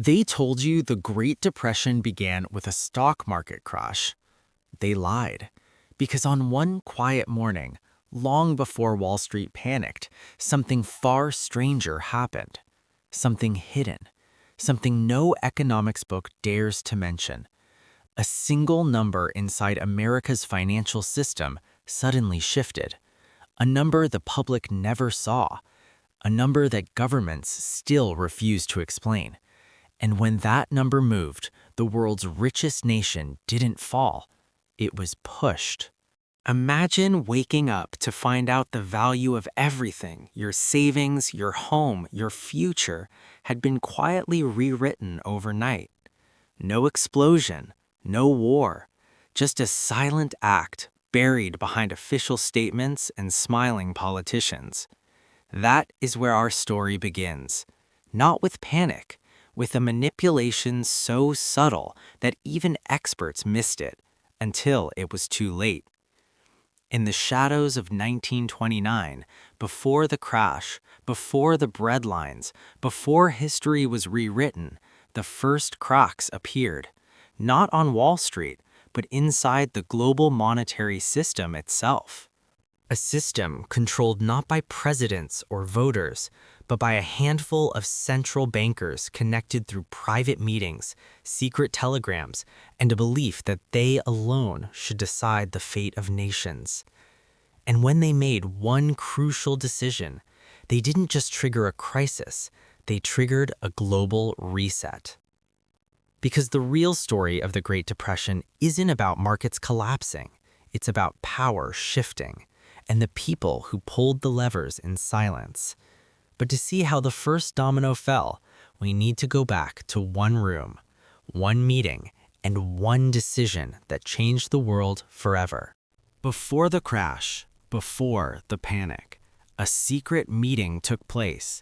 They told you the Great Depression began with a stock market crash. They lied. Because on one quiet morning, long before Wall Street panicked, something far stranger happened. Something hidden. Something no economics book dares to mention. A single number inside America's financial system suddenly shifted. A number the public never saw. A number that governments still refuse to explain. And when that number moved, the world's richest nation didn't fall. It was pushed. Imagine waking up to find out the value of everything, your savings, your home, your future, had been quietly rewritten overnight. No explosion, no war, just a silent act buried behind official statements and smiling politicians. That is where our story begins. Not with panic, with a manipulation so subtle that even experts missed it until it was too late. In the shadows of 1929, before the crash, before the breadlines, before history was rewritten, the first cracks appeared, not on Wall Street, but inside the global monetary system itself. A system controlled not by presidents or voters, but by a handful of central bankers connected through private meetings, secret telegrams, and a belief that they alone should decide the fate of nations. And when they made one crucial decision, they didn't just trigger a crisis, they triggered a global reset. Because the real story of the Great Depression isn't about markets collapsing, it's about power shifting, and the people who pulled the levers in silence. But to see how the first domino fell, we need to go back to one room, one meeting, and one decision that changed the world forever. Before the crash, before the panic, a secret meeting took place.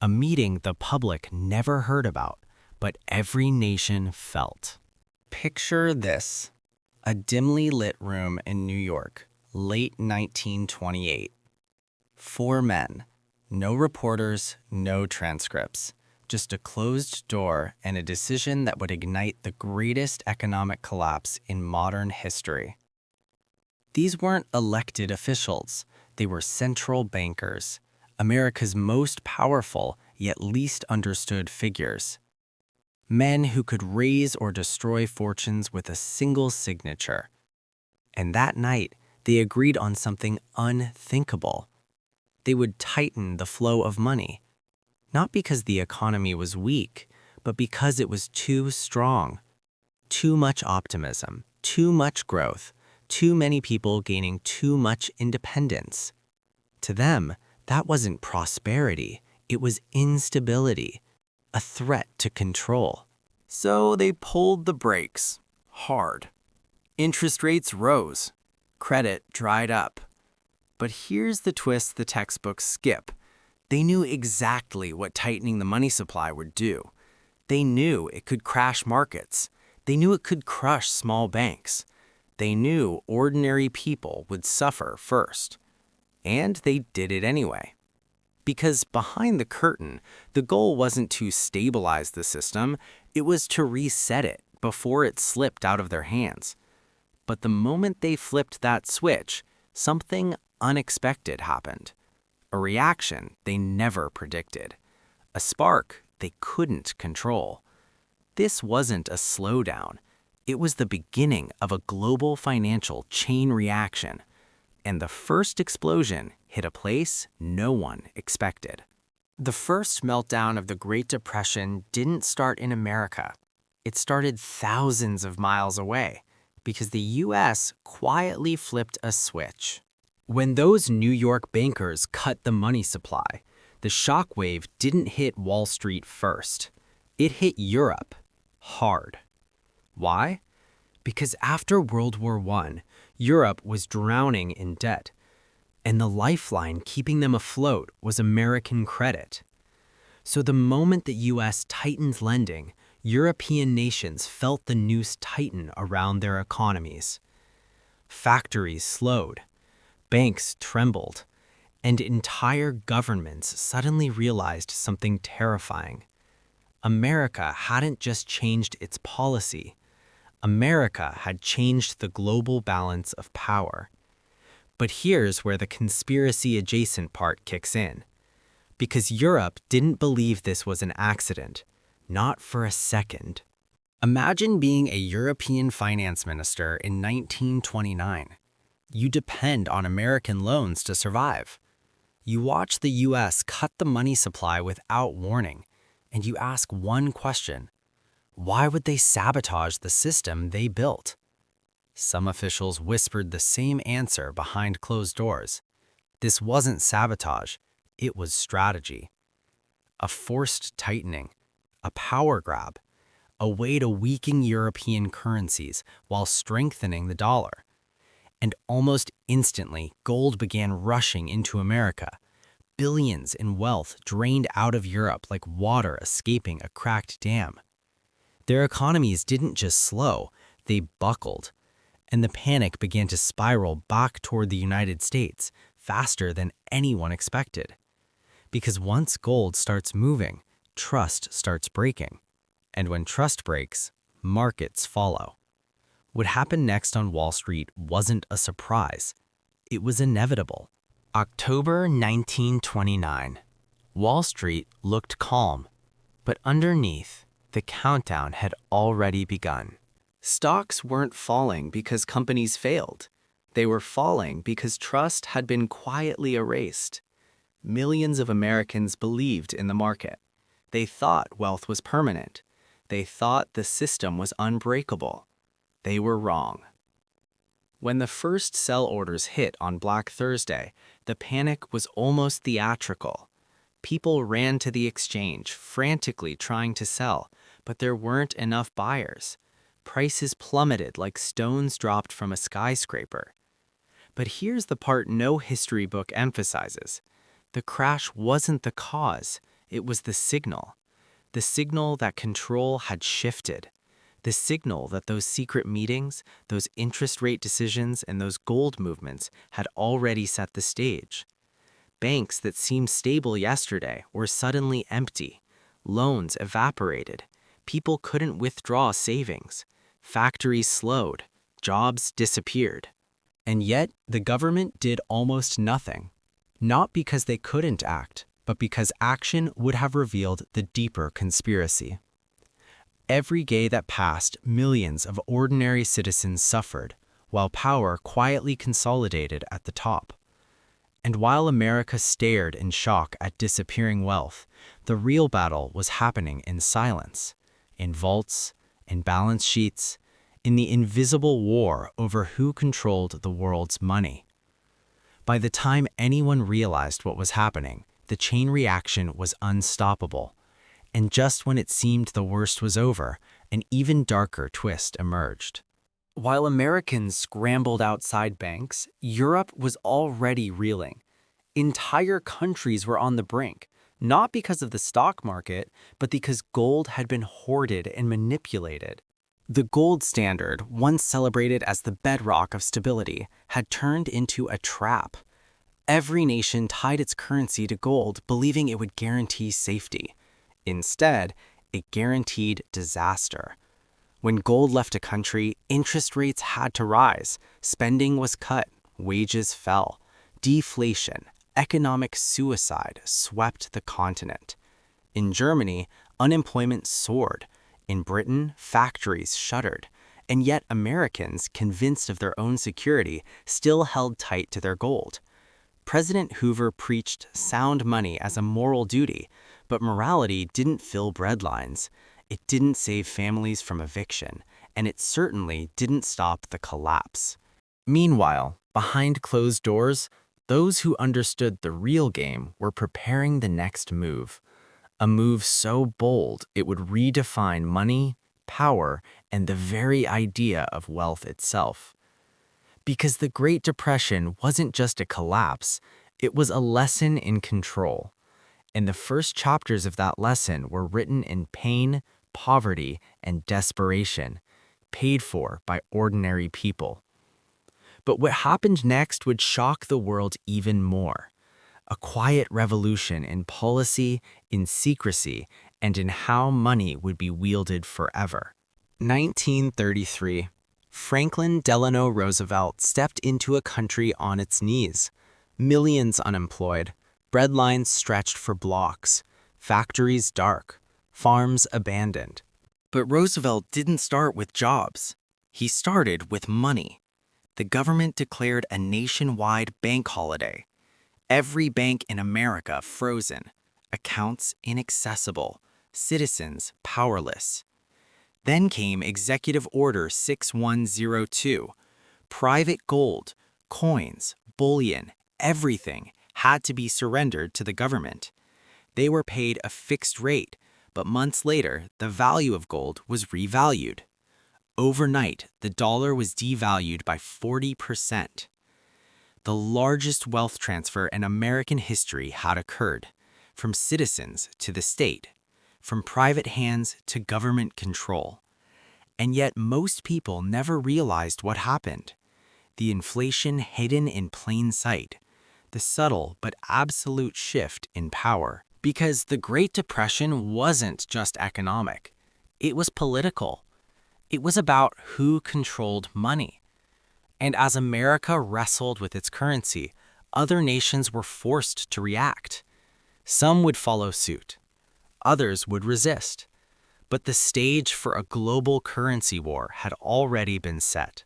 A meeting the public never heard about, but every nation felt. Picture this: a dimly lit room in New York, late 1928. 4 men. No reporters, no transcripts. Just a closed door and a decision that would ignite the greatest economic collapse in modern history. These weren't elected officials. They were central bankers, America's most powerful yet least understood figures. Men who could raise or destroy fortunes with a single signature. And that night, they agreed on something unthinkable. They would tighten the flow of money, not because the economy was weak, but because it was too strong. Too much optimism, too much growth, too many people gaining too much independence. To them, that wasn't prosperity, it was instability, a threat to control. So they pulled the brakes, hard. Interest rates rose, credit dried up. But here's the twist the textbooks skip. They knew exactly what tightening the money supply would do. They knew it could crash markets. They knew it could crush small banks. They knew ordinary people would suffer first. And they did it anyway. Because behind the curtain, the goal wasn't to stabilize the system, it was to reset it before it slipped out of their hands. But the moment they flipped that switch, something unexpected happened. A reaction they never predicted. A spark they couldn't control. This wasn't a slowdown. It was the beginning of a global financial chain reaction. And the first explosion hit a place no one expected. The first meltdown of the Great Depression didn't start in America. It started thousands of miles away because the US quietly flipped a switch. When those New York bankers cut the money supply, the shockwave didn't hit Wall Street first. It hit Europe hard. Why? Because after World War I, Europe was drowning in debt, and the lifeline keeping them afloat was American credit. So the moment the US tightened lending, European nations felt the noose tighten around their economies. Factories slowed, banks trembled, and entire governments suddenly realized something terrifying. America hadn't just changed its policy. America had changed the global balance of power. But here's where the conspiracy-adjacent part kicks in. Because Europe didn't believe this was an accident, not for a second. Imagine being a European finance minister in 1929. You depend on American loans to survive. You watch the US cut the money supply without warning, and you ask one question: why would they sabotage the system they built? Some officials whispered the same answer behind closed doors. This wasn't sabotage, it was strategy. A forced tightening, a power grab, a way to weaken European currencies while strengthening the dollar. And almost instantly, gold began rushing into America. Billions in wealth drained out of Europe like water escaping a cracked dam. Their economies didn't just slow, they buckled. And the panic began to spiral back toward the United States faster than anyone expected. Because once gold starts moving, trust starts breaking. And when trust breaks, markets follow. What happened next on Wall Street wasn't a surprise. It was inevitable. October 1929. Wall Street looked calm, but underneath, the countdown had already begun. Stocks weren't falling because companies failed. They were falling because trust had been quietly erased. Millions of Americans believed in the market. They thought wealth was permanent. They thought the system was unbreakable. They were wrong. When the first sell orders hit on Black Thursday, the panic was almost theatrical. People ran to the exchange, frantically trying to sell, but there weren't enough buyers. Prices plummeted like stones dropped from a skyscraper. But here's the part no history book emphasizes. The crash wasn't the cause, it was the signal. The signal that control had shifted. The signal that those secret meetings, those interest rate decisions, and those gold movements had already set the stage. Banks that seemed stable yesterday were suddenly empty. Loans evaporated. People couldn't withdraw savings. Factories slowed. Jobs disappeared. And yet, the government did almost nothing. Not because they couldn't act, but because action would have revealed the deeper conspiracy. Every day that passed, millions of ordinary citizens suffered, while power quietly consolidated at the top. And while America stared in shock at disappearing wealth, the real battle was happening in silence, in vaults, in balance sheets, in the invisible war over who controlled the world's money. By the time anyone realized what was happening, the chain reaction was unstoppable. And just when it seemed the worst was over, an even darker twist emerged. While Americans scrambled outside banks, Europe was already reeling. Entire countries were on the brink, not because of the stock market, but because gold had been hoarded and manipulated. The gold standard, once celebrated as the bedrock of stability, had turned into a trap. Every nation tied its currency to gold, believing it would guarantee safety. Instead, it guaranteed disaster. When gold left a country, interest rates had to rise, spending was cut, wages fell. Deflation, economic suicide swept the continent. In Germany, unemployment soared. In Britain, factories shuttered. And yet Americans, convinced of their own security, still held tight to their gold. President Hoover preached sound money as a moral duty, but morality didn't fill breadlines. It didn't save families from eviction, and it certainly didn't stop the collapse. Meanwhile, behind closed doors, those who understood the real game were preparing the next move. A move so bold it would redefine money, power, and the very idea of wealth itself. Because the Great Depression wasn't just a collapse, it was a lesson in control. And the first chapters of that lesson were written in pain, poverty, and desperation, paid for by ordinary people. But what happened next would shock the world even more. A quiet revolution in policy, in secrecy, and in how money would be wielded forever. 1933. Franklin Delano Roosevelt stepped into a country on its knees. Millions unemployed, breadlines stretched for blocks, factories dark, farms abandoned. But Roosevelt didn't start with jobs. He started with money. The government declared a nationwide bank holiday. Every bank in America frozen, accounts inaccessible, citizens powerless. Then came Executive Order 6102. Private gold, coins, bullion, everything had to be surrendered to the government. They were paid a fixed rate, but months later, the value of gold was revalued. Overnight, the dollar was devalued by 40%. The largest wealth transfer in American history had occurred, from citizens to the state, from private hands to government control. And yet most people never realized what happened. The inflation hidden in plain sight, the subtle but absolute shift in power. Because the Great Depression wasn't just economic, it was political. It was about who controlled money. And as America wrestled with its currency, other nations were forced to react. Some would follow suit. Others would resist. But the stage for a global currency war had already been set.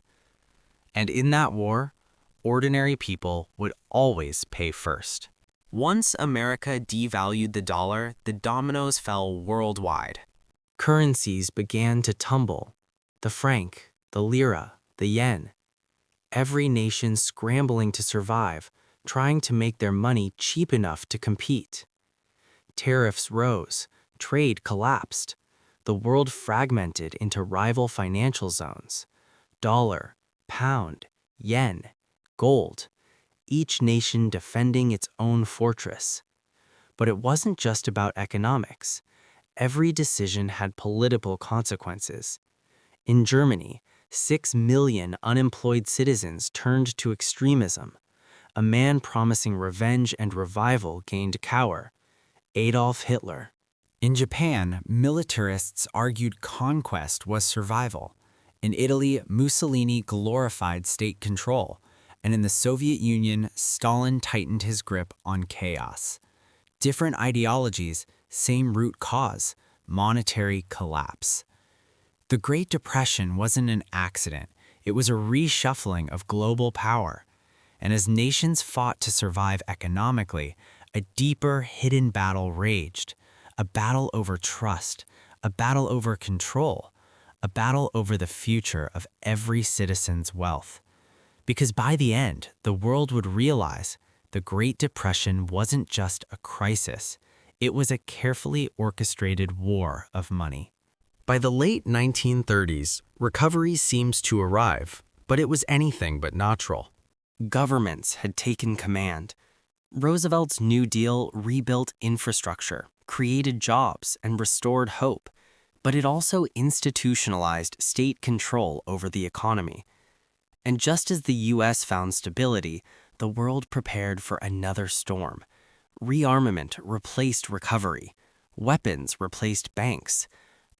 And in that war, ordinary people would always pay first. Once America devalued the dollar, the dominoes fell worldwide. Currencies began to tumble. The franc, the lira, the yen. Every nation scrambling to survive, trying to make their money cheap enough to compete. Tariffs rose, trade collapsed. The world fragmented into rival financial zones. Dollar, pound, yen, gold. Each nation defending its own fortress. But it wasn't just about economics. Every decision had political consequences. In Germany, 6 million unemployed citizens turned to extremism. A man promising revenge and revival gained power, Adolf Hitler. In Japan, militarists argued conquest was survival. In Italy, Mussolini glorified state control. And in the Soviet Union, Stalin tightened his grip on chaos. Different ideologies, same root cause, monetary collapse. The Great Depression wasn't an accident. It was a reshuffling of global power. And as nations fought to survive economically, a deeper, hidden battle raged. A battle over trust, a battle over control, a battle over the future of every citizen's wealth. Because by the end, the world would realize the Great Depression wasn't just a crisis, it was a carefully orchestrated war of money. By the late 1930s, recovery seems to arrive, but it was anything but natural. Governments had taken command. Roosevelt's New Deal rebuilt infrastructure, created jobs, and restored hope, but it also institutionalized state control over the economy. And just as the U.S. found stability, the world prepared for another storm. Rearmament replaced recovery. Weapons replaced banks.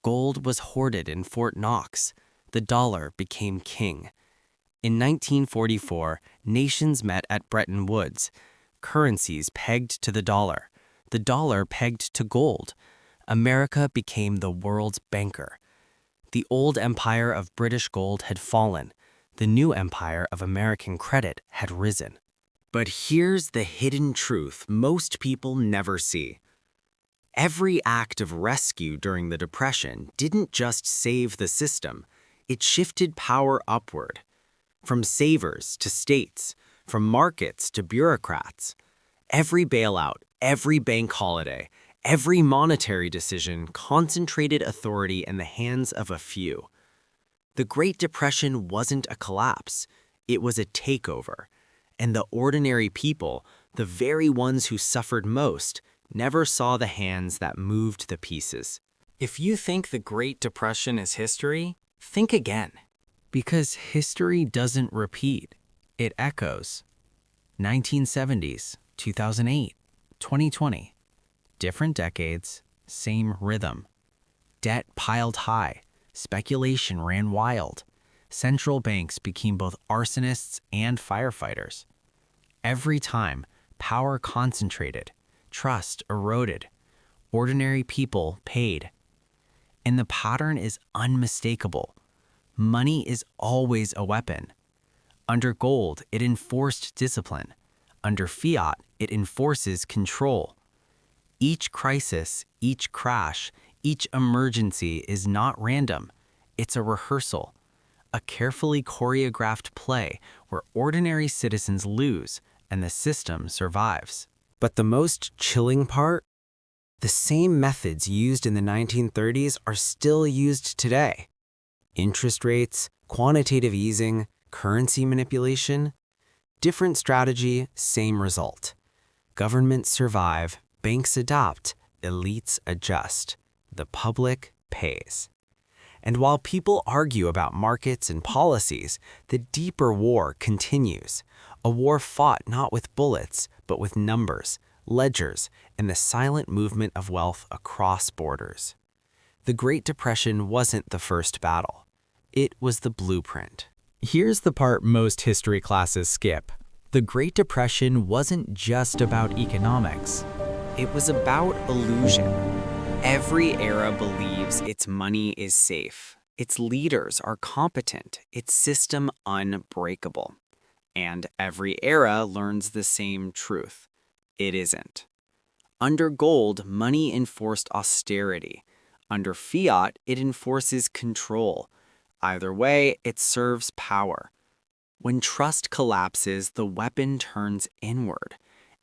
Gold was hoarded in Fort Knox. The dollar became king. In 1944, nations met at Bretton Woods. Currencies pegged to the dollar pegged to gold. America became the world's banker. The old empire of British gold had fallen. The new empire of American credit had risen. But here's the hidden truth most people never see. Every act of rescue during the Depression didn't just save the system, it shifted power upward. From savers to states, from markets to bureaucrats. Every bailout, every bank holiday, every monetary decision concentrated authority in the hands of a few. The Great Depression wasn't a collapse, it was a takeover. And the ordinary people, the very ones who suffered most, never saw the hands that moved the pieces. If you think the Great Depression is history, think again. Because history doesn't repeat, it echoes. 1970s, 2008, 2020. Different decades, same rhythm. Debt piled high, speculation ran wild. Central banks became both arsonists and firefighters. Every time, power concentrated, trust eroded, ordinary people paid. And the pattern is unmistakable. Money is always a weapon. Under gold, it enforced discipline. Under fiat, it enforces control. Each crisis, each crash, each emergency is not random. It's a rehearsal, a carefully choreographed play where ordinary citizens lose and the system survives. But the most chilling part? The same methods used in the 1930s are still used today. Interest rates, quantitative easing, currency manipulation. Different strategy, same result. Governments survive, banks adopt, elites adjust. The public pays. And while people argue about markets and policies, the deeper war continues. A war fought not with bullets, but with numbers, ledgers, and the silent movement of wealth across borders. The Great Depression wasn't the first battle. It was the blueprint. Here's the part most history classes skip. The Great Depression wasn't just about economics. It was about illusion. Every era believes its money is safe, its leaders are competent, its system unbreakable. And every era learns the same truth. It isn't. Under gold, money enforced austerity. Under fiat, it enforces control. Either way, it serves power. When trust collapses, the weapon turns inward.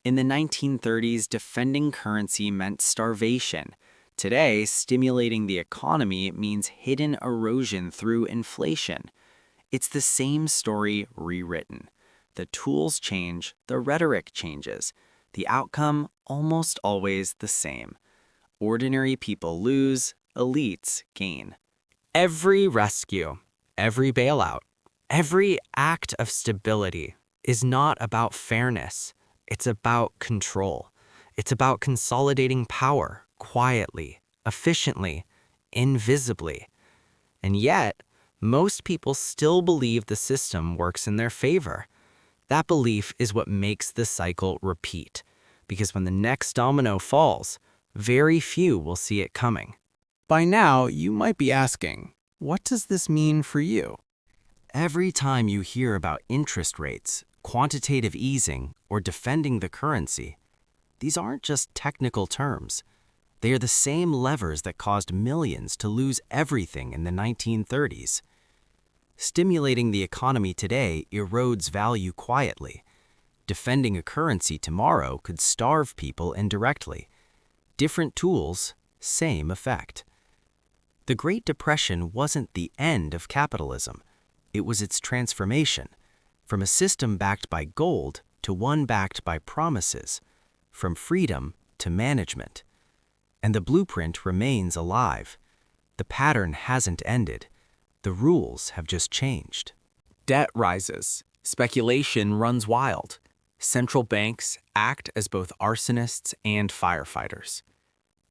In the 1930s, defending currency meant starvation. Today, stimulating the economy means hidden erosion through inflation. It's the same story rewritten. The tools change, the rhetoric changes. The outcome almost always the same. Ordinary people lose, elites gain. Every rescue, every bailout, every act of stability is not about fairness. It's about control. It's about consolidating power quietly, efficiently, invisibly. And yet, most people still believe the system works in their favor. That belief is what makes the cycle repeat, because when the next domino falls, very few will see it coming. By now, you might be asking, what does this mean for you? Every time you hear about interest rates, quantitative easing, or defending the currency, these aren't just technical terms. They are the same levers that caused millions to lose everything in the 1930s. Stimulating the economy today erodes value quietly. Defending a currency tomorrow could starve people indirectly. Different tools, same effect. The Great Depression wasn't the end of capitalism. It was its transformation, from a system backed by gold to one backed by promises, from freedom to management. And the blueprint remains alive. The pattern hasn't ended. The rules have just changed. Debt rises. Speculation runs wild. Central banks act as both arsonists and firefighters.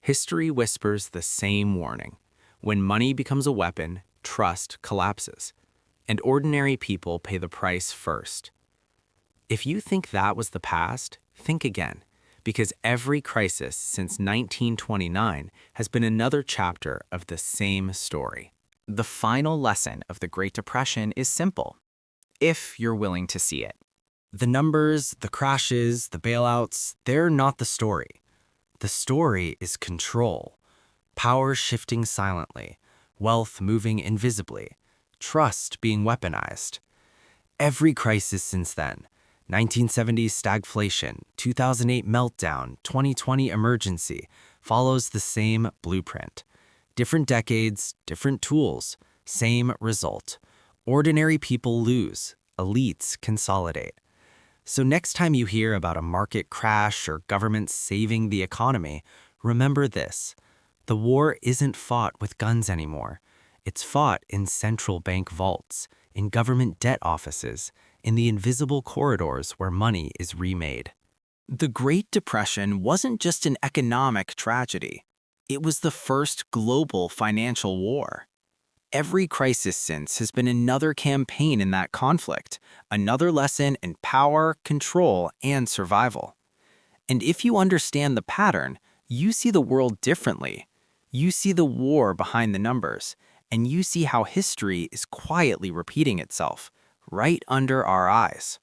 History whispers the same warning. When money becomes a weapon, trust collapses. And ordinary people pay the price first. If you think that was the past, think again. Because every crisis since 1929 has been another chapter of the same story. The final lesson of the Great Depression is simple, if you're willing to see it. The numbers, the crashes, the bailouts, they're not the story. The story is control. Power shifting silently, wealth moving invisibly, trust being weaponized. Every crisis since then, 1970s stagflation, 2008 meltdown, 2020 emergency, follows the same blueprint. Different decades, different tools, same result. Ordinary people lose, elites consolidate. So next time you hear about a market crash or government saving the economy, remember this. The war isn't fought with guns anymore. It's fought in central bank vaults, in government debt offices, in the invisible corridors where money is remade. The Great Depression wasn't just an economic tragedy. It was the first global financial war. Every crisis since has been another campaign in that conflict, another lesson in power, control, and survival. And if you understand the pattern, you see the world differently. You see the war behind the numbers, and you see how history is quietly repeating itself, right under our eyes.